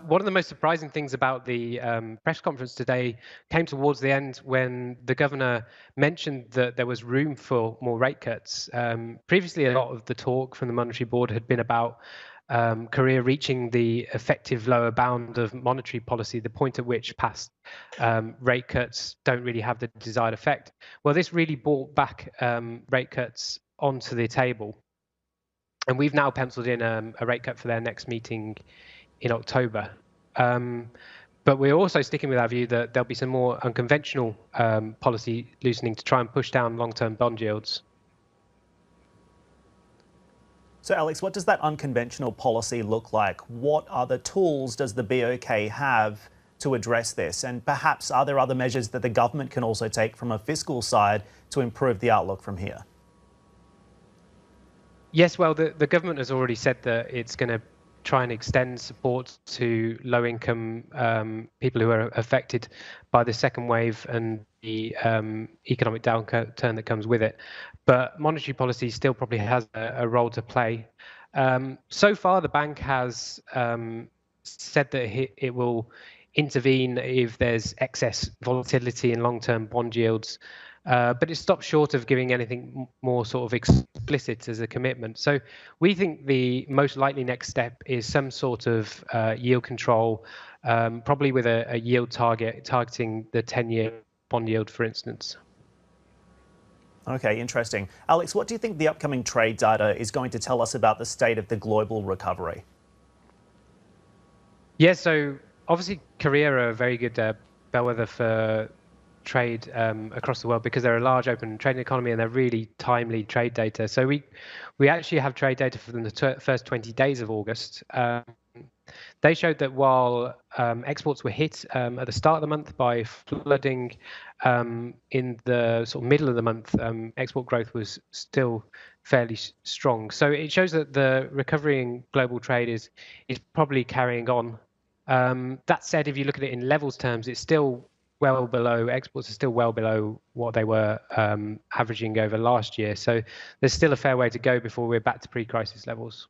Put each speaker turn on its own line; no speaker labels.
one of the most surprising things about the press conference today came towards the end when the governor mentioned that there was room for more rate cuts. Previously, a lot of the talk from the Monetary Board had been about Korea reaching the effective lower bound of monetary policy, the point at which past rate cuts don't really have the desired effect. Well, this really brought back rate cuts onto the table. And we've now penciled in a rate cut for their next meeting in October. But we're also sticking with our view that there'll be some more unconventional policy loosening to try and push down long-term bond yields.
So, Alex, what does that unconventional policy look like? What other tools does the BOK have to address this? And perhaps are there other measures that the government can also take from a fiscal side to improve the outlook from here?
Yes, well, the government has already said that it's going to try and extend support to low-income people who are affected by the second wave and the economic downturn that comes with it. But monetary policy still probably has a role to play. So far, the bank has said that it will intervene if there's excess volatility in long-term bond yields. But it stopped short of giving anything more sort of explicit as a commitment. So we think the most likely next step is some sort of yield control, probably with a yield targeting the 10-year bond yield, for instance.
Okay, interesting. Alex, what do you think the upcoming trade data is going to tell us about the state of the global recovery?
Yeah, so obviously Korea are a very good bellwether for trade across the world because they're a large open trading economy and they're really timely trade data. So we actually have trade data for the first 20 days of August. They showed that while exports were hit at the start of the month by flooding, in the sort of middle of the month, export growth was still fairly strong. So it shows that the recovery in global trade is probably carrying on. That said, if you look at it in levels terms, it's still well below, exports are still well below what they were averaging over last year. So there's still a fair way to go before we're back to pre-crisis levels.